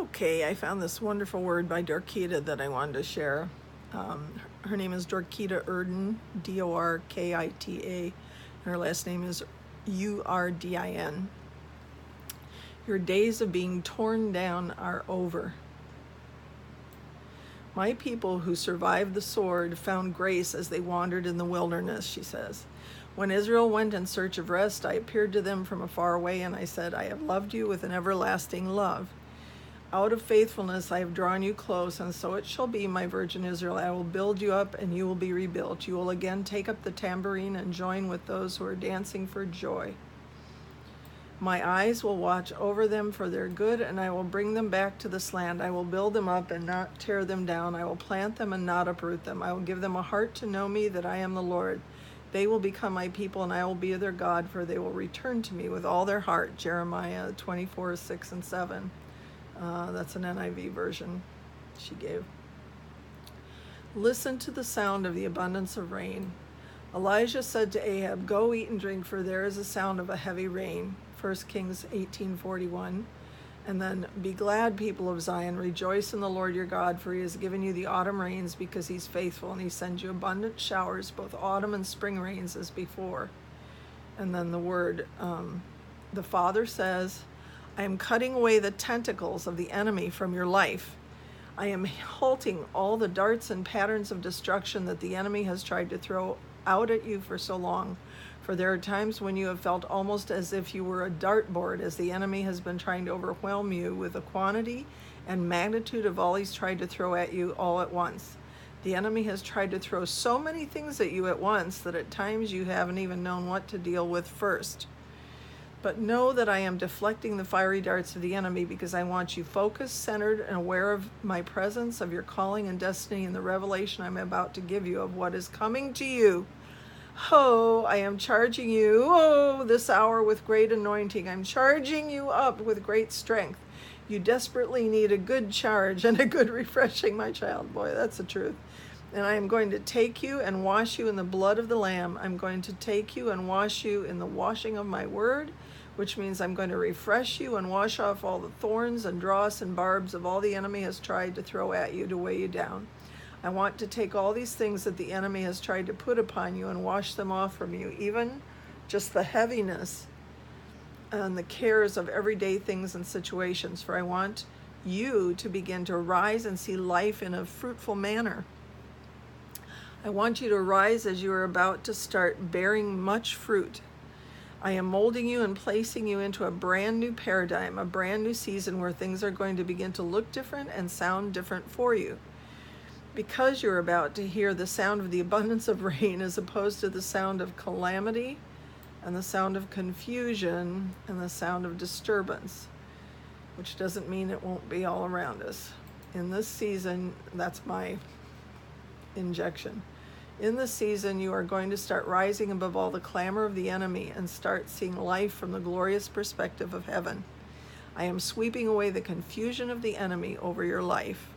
Okay, I found this wonderful word by Dorkita that I wanted to share. Her name is Dorkita Urdin, Dorkita. And her last name is Urdin. Your days of being torn down are over. My people who survived the sword found grace as they wandered in the wilderness, she says. When Israel went in search of rest, I appeared to them from afar away, and I said, I have loved you with an everlasting love. Out of faithfulness I have drawn you close, and so it shall be, my virgin Israel. I will build you up, and you will be rebuilt. You will again take up the tambourine and join with those who are dancing for joy. My eyes will watch over them for their good, and I will bring them back to this land. I will build them up and not tear them down. I will plant them and not uproot them. I will give them a heart to know me, that I am the Lord. They will become my people, and I will be their God, for they will return to me with all their heart. Jeremiah 24:6-7. That's an NIV version she gave. Listen to the sound of the abundance of rain. Elijah said to Ahab, go eat and drink, for there is a sound of a heavy rain. 1 Kings 18:41. And then, be glad, people of Zion, rejoice in the Lord your God, for he has given you the autumn rains, because he's faithful, and he sends you abundant showers, both autumn and spring rains as before. And then the word, the Father says, I am cutting away the tentacles of the enemy from your life. I am halting all the darts and patterns of destruction that the enemy has tried to throw out at you for so long. For there are times when you have felt almost as if you were a dartboard, as the enemy has been trying to overwhelm you with the quantity and magnitude of all he's tried to throw at you all at once. The enemy has tried to throw so many things at you at once that at times you haven't even known what to deal with first. But know that I am deflecting the fiery darts of the enemy, because I want you focused, centered, and aware of my presence, of your calling and destiny, and the revelation I'm about to give you of what is coming to you. Oh, I am charging you, this hour with great anointing. I'm charging you up with great strength. You desperately need a good charge and a good refreshing, my child. Boy, that's the truth. And I am going to take you and wash you in the blood of the Lamb. I'm going to take you and wash you in the washing of my word, which means I'm going to refresh you and wash off all the thorns and dross and barbs of all the enemy has tried to throw at you to weigh you down. I want to take all these things that the enemy has tried to put upon you and wash them off from you, even just the heaviness and the cares of everyday things and situations. For I want you to begin to rise and see life in a fruitful manner. I want you to rise as you are about to start bearing much fruit. I am molding you and placing you into a brand new paradigm, a brand new season where things are going to begin to look different and sound different for you. Because you're about to hear the sound of the abundance of rain as opposed to the sound of calamity and the sound of confusion and the sound of disturbance, which doesn't mean it won't be all around us. In this season, that's my injection. In this season, you are going to start rising above all the clamor of the enemy and start seeing life from the glorious perspective of heaven. I am sweeping away the confusion of the enemy over your life.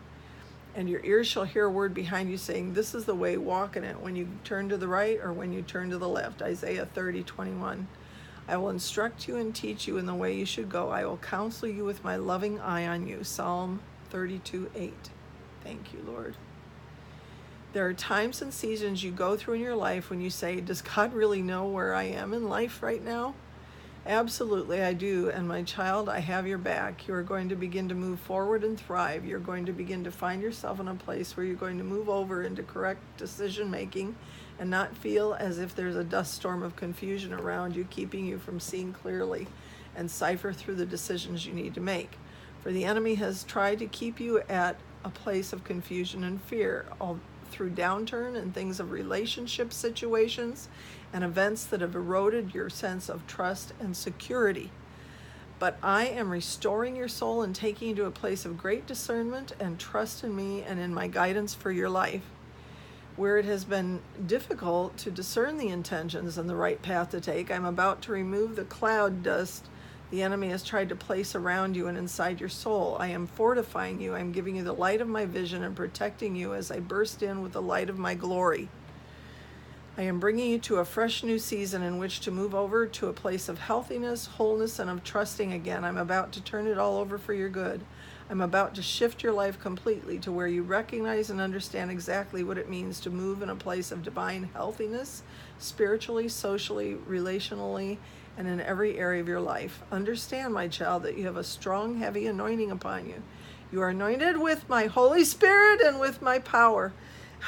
And your ears shall hear a word behind you saying, this is the way, walk in it, when you turn to the right or when you turn to the left. Isaiah 30:21. I will instruct you and teach you in the way you should go. I will counsel you with my loving eye on you. Psalm 32:8. Thank you, Lord. There are times and seasons you go through in your life when you say, does God really know where I am in life right now? Absolutely, I do. And my child, I have your back. You are going to begin to move forward and thrive. You're going to begin to find yourself in a place where you're going to move over into correct decision making and not feel as if there's a dust storm of confusion around you, keeping you from seeing clearly and cipher through the decisions you need to make. For the enemy has tried to keep you at a place of confusion and fear, all through downturn and things of relationship situations and events that have eroded your sense of trust and security. But I am restoring your soul and taking you to a place of great discernment and trust in me and in my guidance for your life. Where it has been difficult to discern the intentions and the right path to take, I'm about to remove the cloud dust the enemy has tried to place around you and inside your soul. I am fortifying you. I'm giving you the light of my vision and protecting you as I burst in with the light of my glory. I am bringing you to a fresh new season in which to move over to a place of healthiness, wholeness, and of trusting again. I'm about to turn it all over for your good. I'm about to shift your life completely to where you recognize and understand exactly what it means to move in a place of divine healthiness, spiritually, socially, relationally, and in every area of your life. Understand, my child, that you have a strong, heavy anointing upon you. You are anointed with my Holy Spirit and with my power.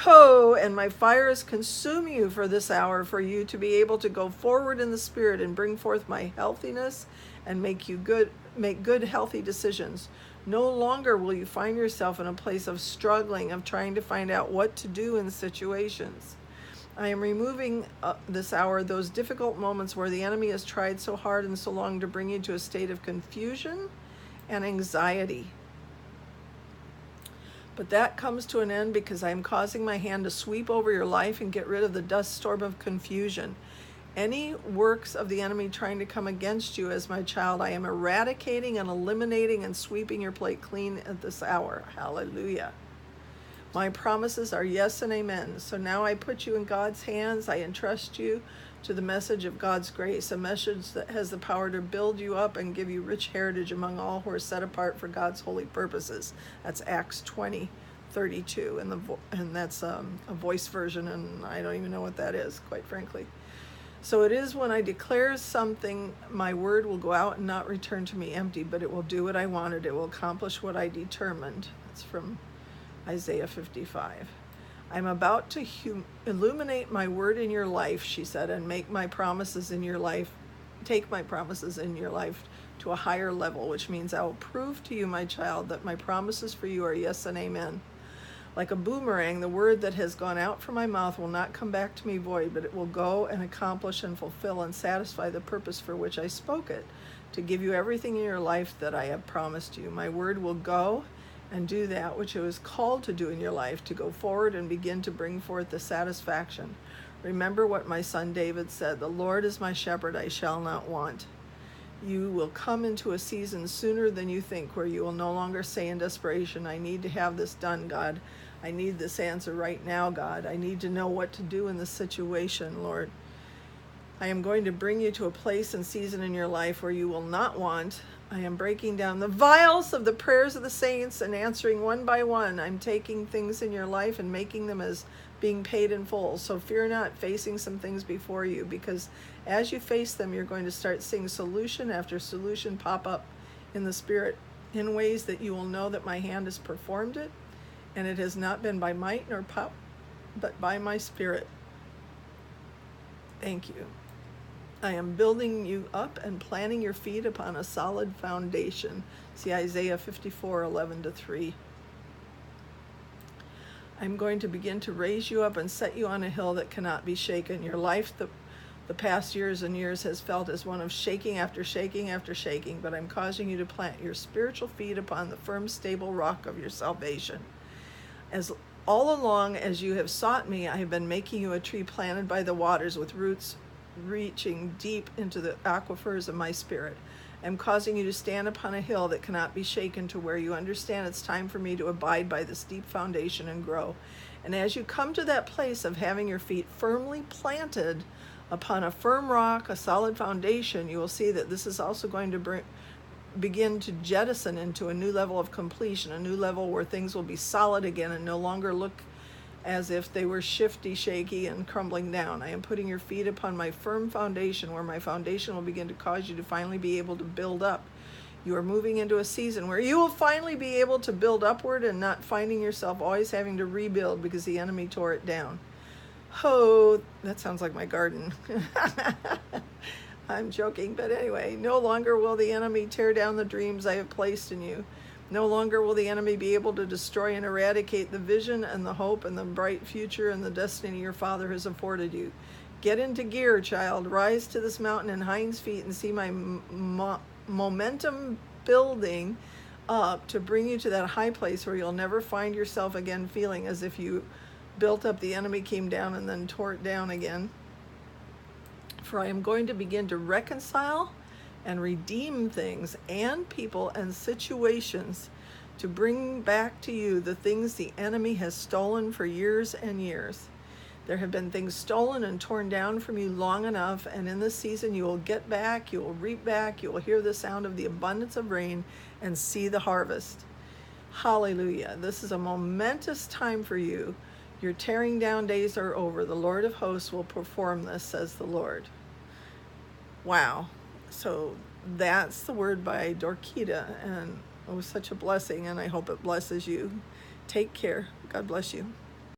Ho, and my fire is consume you for this hour, for you to be able to go forward in the Spirit and bring forth my healthiness and make good, healthy decisions. No longer will you find yourself in a place of struggling, of trying to find out what to do in situations. I am removing this hour those difficult moments where the enemy has tried so hard and so long to bring you to a state of confusion and anxiety. But that comes to an end because I am causing my hand to sweep over your life and get rid of the dust storm of confusion. Any works of the enemy trying to come against you as my child, I am eradicating and eliminating and sweeping your plate clean at this hour. Hallelujah. My promises are yes and amen. So now I put you in God's hands. I entrust you to the message of God's grace, a message that has the power to build you up and give you rich heritage among all who are set apart for God's holy purposes. That's Acts 20:32, and that's a voice version, and I don't even know what that is, quite frankly. So it is when I declare something, my word will go out and not return to me empty, but it will do what I wanted. It will accomplish what I determined. That's from Isaiah 55. I'm about to illuminate my word in your life, she said, and take my promises in your life to a higher level, which means I will prove to you, my child, that my promises for you are yes and amen. Like a boomerang, the word that has gone out from my mouth will not come back to me void, but it will go and accomplish and fulfill and satisfy the purpose for which I spoke it, to give you everything in your life that I have promised you. My word will go and do that which it was called to do in your life, to go forward and begin to bring forth the satisfaction. Remember what my son David said, the Lord is my shepherd, I shall not want. You will come into a season sooner than you think where you will no longer say in desperation, I need to have this done, God. I need this answer right now, God. I need to know what to do in this situation, Lord. I am going to bring you to a place and season in your life where you will not want. I am breaking down the vials of the prayers of the saints and answering one by one. I'm taking things in your life and making them as being paid in full. So fear not facing some things before you, because as you face them, you're going to start seeing solution after solution pop up in the Spirit in ways that you will know that my hand has performed it, and it has not been by might nor power, but by my Spirit. Thank you. I am building you up and planting your feet upon a solid foundation. See Isaiah 54:11-3. I'm going to begin to raise you up and set you on a hill that cannot be shaken. Your life the past years and years has felt as one of shaking after shaking after shaking, but I'm causing you to plant your spiritual feet upon the firm, stable rock of your salvation. As all along as you have sought me, I have been making you a tree planted by the waters with roots reaching deep into the aquifers of my Spirit. I'm causing you to stand upon a hill that cannot be shaken, to where you understand it's time for me to abide by this deep foundation and grow. And as you come to that place of having your feet firmly planted upon a firm rock, a solid foundation, you will see that this is also going to begin to jettison into a new level of completion, a new level where things will be solid again and no longer look as if they were shifty, shaky, and crumbling down. I am putting your feet upon my firm foundation, where my foundation will begin to cause you to finally be able to build up. You are moving into a season where you will finally be able to build upward and not finding yourself always having to rebuild because the enemy tore it down. Oh, that sounds like my garden. I'm joking, but anyway, no longer will the enemy tear down the dreams I have placed in you. No longer will the enemy be able to destroy and eradicate the vision and the hope and the bright future and the destiny your Father has afforded you. Get into gear, child. Rise to this mountain in hinds feet and see my momentum building up to bring you to that high place where you'll never find yourself again feeling as if you built up, the enemy came down and then tore it down again. For I am going to begin to reconcile and redeem things and people and situations to bring back to you the things the enemy has stolen for years and years. There have been things stolen and torn down from you long enough, and in this season you will get back, you will reap back, you will hear the sound of the abundance of rain and see the harvest. Hallelujah. This is a momentous time for you. Your tearing down days are over. The Lord of hosts will perform this, says the Lord. Wow. So that's the word by Dorkita, and it was such a blessing, and I hope it blesses you. Take care. God bless you.